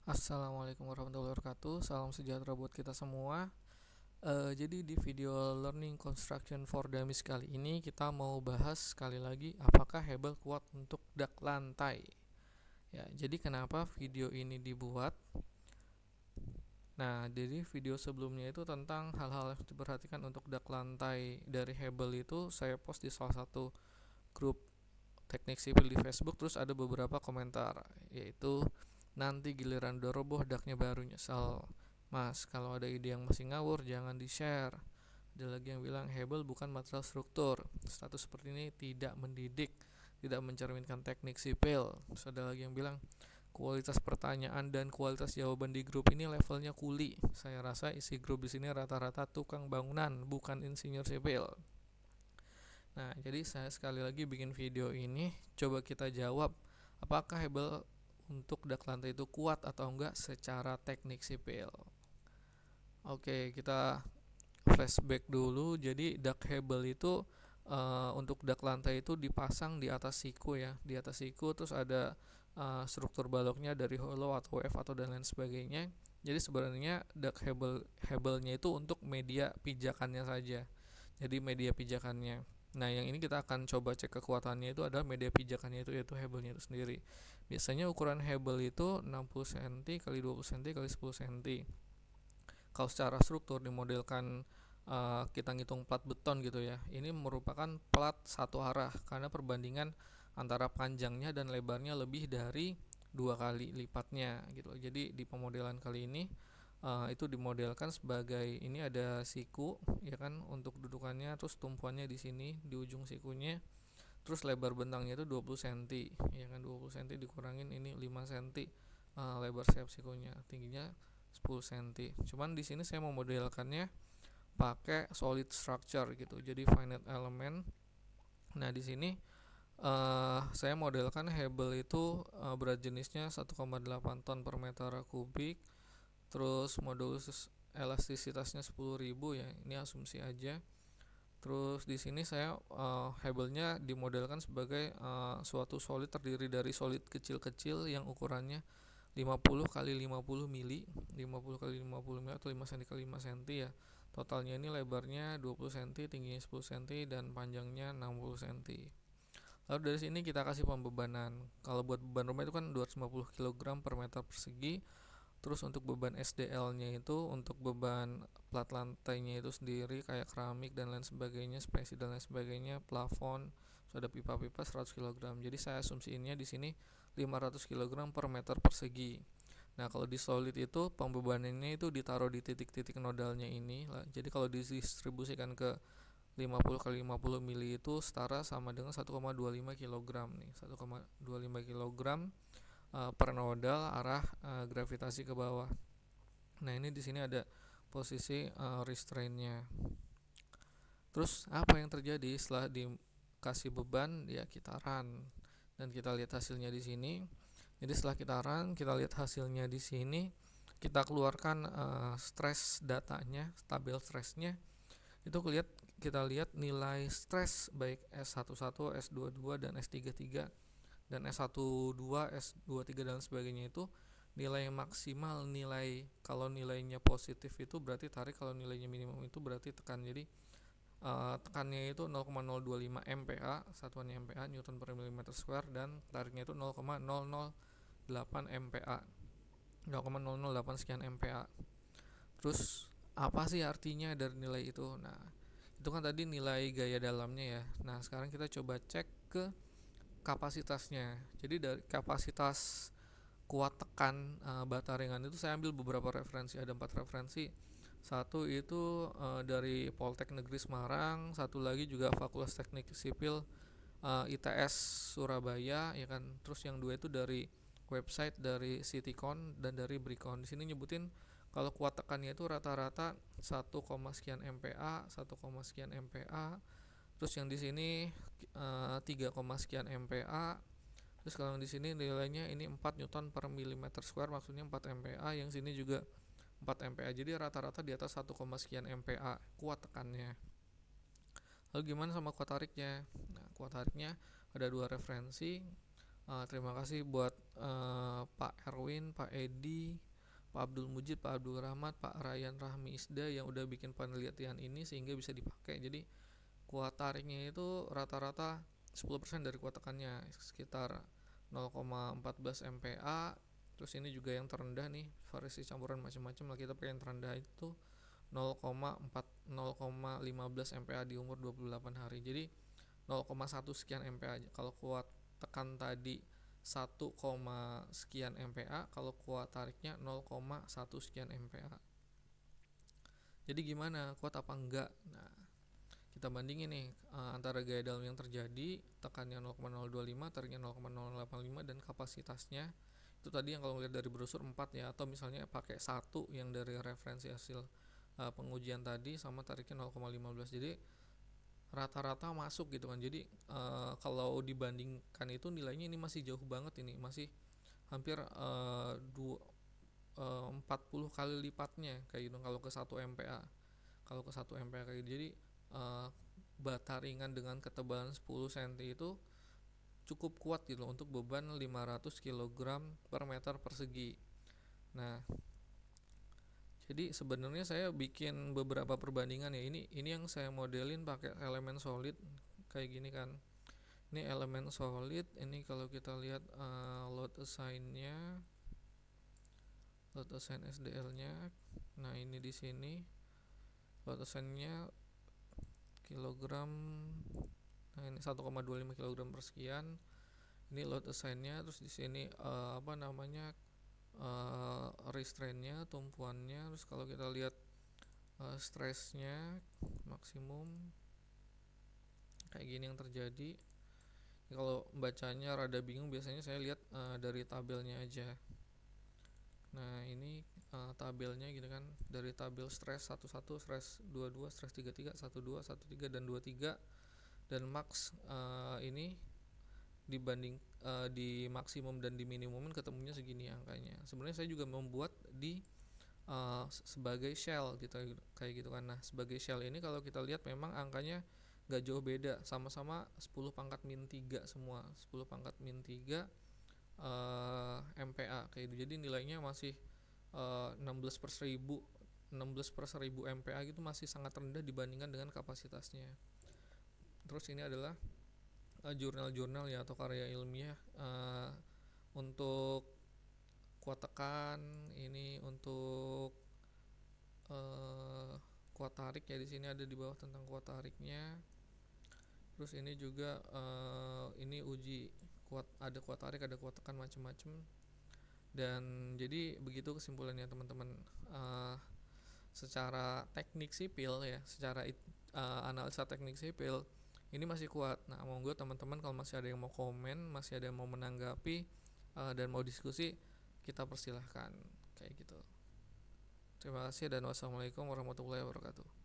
Assalamualaikum warahmatullahi wabarakatuh. Salam sejahtera buat kita semua. Jadi di video Learning Construction for Dummies kali ini kita mau bahas sekali lagi apakah Hebel kuat untuk dak lantai. Ya, jadi kenapa video ini dibuat? Nah, jadi video sebelumnya itu tentang hal-hal yang harus diperhatikan untuk dak lantai dari Hebel itu saya post di salah satu grup teknik sipil di Facebook, terus ada beberapa komentar, yaitu nanti giliran udah roboh daknya baru nyesel. Mas, kalau ada ide yang masih ngawur jangan di-share. Ada lagi yang bilang Hebel bukan material struktur. Status seperti ini tidak mendidik, tidak mencerminkan teknik sipil. Terus ada lagi yang bilang kualitas pertanyaan dan kualitas jawaban di grup ini levelnya kuli. Saya rasa isi grup di sini rata-rata tukang bangunan, bukan insinyur sipil. Nah, jadi saya sekali lagi bikin video ini, coba kita jawab apakah Hebel untuk dak lantai itu kuat atau enggak secara teknik sipil. Oke, kita flashback dulu. Jadi dak Hebel itu untuk dak lantai itu dipasang di atas siku ya, di atas siku, terus ada struktur baloknya dari hollow atau WF atau dan lain sebagainya. Jadi sebenarnya dak Hebelnya itu untuk media pijakannya saja. Jadi media pijakannya. Nah, yang ini kita akan coba cek kekuatannya itu adalah media pijakannya itu, yaitu Hebelnya itu sendiri. Biasanya ukuran Hebel itu 60 cm kali 20 cm kali 10 cm. Kalau secara struktur dimodelkan kita ngitung plat beton gitu ya. Ini merupakan plat satu arah karena perbandingan antara panjangnya dan lebarnya lebih dari 2 kali lipatnya gitu. Jadi di pemodelan kali ini itu dimodelkan sebagai ini ada siku ya kan untuk dudukannya, terus tumpuannya di sini di ujung sikunya, terus lebar bentangnya itu 20 cm ya kan, 20 cm dikurangin ini 5 cm lebar sayap sikunya, tingginya 10 cm. Cuman di sini saya memodelkannya pakai solid structure gitu, jadi finite element. Nah, di sini saya modelkan Hebel itu berat jenisnya 1,8 ton per meter kubik. Terus modulus elastisitasnya 10.000 ya, ini asumsi aja. Terus di sini saya Hebelnya dimodelkan sebagai suatu solid terdiri dari solid kecil-kecil yang ukurannya 50 kali 50 mili, 50 kali 50 mili atau 5 cm kali 5 cm ya. Totalnya ini lebarnya 20 cm, tingginya 10 cm dan panjangnya 60 cm. Lalu dari sini kita kasih pembebanan. Kalau buat beban rumah itu kan 250 kg per meter persegi. Terus untuk beban SDL-nya itu untuk beban plat lantainya itu sendiri kayak keramik dan lain sebagainya, spesi dan lain sebagainya, plafon, sudah pipa-pipa 100 kg. Jadi saya asumsiinnya di sini 500 kg per meter persegi. Nah, kalau di solid itu pembebanannya itu ditaruh di titik-titik nodalnya ini. Jadi kalau didistribusikan ke 50 kali 50 mili itu setara sama dengan 1,25 kg nih. 1,25 kg per nodal arah gravitasi ke bawah. Nah, ini di sini ada posisi restrainnya. Terus apa yang terjadi setelah dikasih beban? Ya kita run dan kita lihat hasilnya di sini. Jadi setelah kita run, kita lihat hasilnya di sini. Kita keluarkan stress datanya, tabel stressnya. Itu kita lihat nilai stres baik S11, S22 dan S33 dan S12, S23 dan sebagainya itu nilai maksimal. Nilai kalau nilainya positif itu berarti tarik, kalau nilainya minimum itu berarti tekan. Jadi tekannya itu 0,025 MPa, satuannya MPa Newton per mm square, dan tariknya itu 0,008 MPa, 0,008 sekian MPa. Terus apa sih artinya dari nilai itu? Nah, itu kan tadi nilai gaya dalamnya ya. Nah, sekarang kita coba cek ke kapasitasnya. Jadi dari kapasitas kuat tekan bata ringan itu saya ambil beberapa referensi, ada 4 referensi. Satu itu dari Poltek Negeri Semarang, satu lagi juga Fakultas Teknik Sipil ITS Surabaya ya kan. Terus yang dua itu dari website dari Citycon dan dari Bricon. Di sini nyebutin kalau kuat tekannya itu rata-rata 1, sekian MPa, 1, sekian MPa. Terus yang di sini 3, sekian MPa. Terus kalau di sini nilainya ini 4 Newton per mm square, maksudnya 4 MPa. Yang sini juga 4 MPa. Jadi rata-rata di atas 1, sekian MPa kuat tekannya. Lalu gimana sama kuat tariknya? Nah, kuat tariknya ada dua referensi. Terima kasih buat Pak Erwin, Pak Edi, Pak Abdul Mujid, Pak Abdul Rahmat, Pak Ryan Rahmi Isda yang udah bikin penelitian ini sehingga bisa dipakai. Jadi kuat tariknya itu rata-rata 10% dari kuat tekannya, sekitar 0,14 MPa. Terus ini juga yang terendah nih, variasi campuran macam-macam lah, kita pakai yang terendah itu 0,15 MPa di umur 28 hari. Jadi 0,1 sekian MPa aja. Kalau kuat tekan tadi 1, sekian MPa, kalau kuat tariknya 0,1 sekian MPa. Jadi gimana, kuat apa enggak? Nah, kita bandingin nih antara gaya dalam yang terjadi, tekannya 0,025, tariknya 0,085, dan kapasitasnya itu tadi yang kalau lihat dari brosur 4 ya, atau misalnya pakai 1 yang dari referensi hasil pengujian tadi, sama tariknya 0,15. Jadi rata-rata masuk gitu kan. Jadi kalau dibandingkan itu nilainya ini masih jauh banget, ini masih hampir 40 kali lipatnya kayak gitu kalau ke 1 MPa. Kalau ke 1 MPa kayak gitu. Jadi bata ringan dengan ketebalan 10 cm itu cukup kuat gitu untuk beban 500 kg per meter persegi. Nah, jadi sebenarnya saya bikin beberapa perbandingan ya. Ini yang saya modelin pakai elemen solid kayak gini kan. Ini elemen solid. Ini kalau kita lihat load assign SDL-nya. Nah, ini di sini load assign-nya kilogram. Nah, ini 1,25 kg per sekian. Ini load assign-nya. Terus di sini restraint-nya, tumpuannya. Terus kalau kita lihat stress-nya maksimum kayak gini yang terjadi. Kalau bacanya rada bingung, biasanya saya lihat dari tabelnya aja. Nah, ini tabelnya gitu kan, dari tabel stress 11, stress 22, stress 33, 12, 13 dan 23, dan max ini dibanding di maksimum dan di minimumin ketemunya segini angkanya. Sebenarnya saya juga membuat di sebagai shell gitu kayak gitu kan. Nah, sebagai shell ini kalau kita lihat memang angkanya gak jauh beda, sama-sama 10 pangkat min 3 semua, 10 pangkat min 3 MPa kayak gitu. Jadi nilainya masih 16 per 1000 MPa gitu, masih sangat rendah dibandingkan dengan kapasitasnya. Terus ini adalah jurnal-jurnal ya, atau karya ilmiah untuk kuat tekan, ini untuk kuat tarik ya, di sini ada di bawah tentang kuat tariknya. Terus ini juga ini uji kuat, ada kuat tarik, ada kuat tekan, macam-macam. Dan jadi begitu kesimpulannya teman-teman. Secara teknik sipil ya, secara analisa teknik sipil ini masih kuat. Nah, monggo teman-teman kalau masih ada yang mau komen, masih ada yang mau menanggapi dan mau diskusi, kita persilahkan kayak gitu. Terima kasih dan wassalamualaikum warahmatullahi wabarakatuh.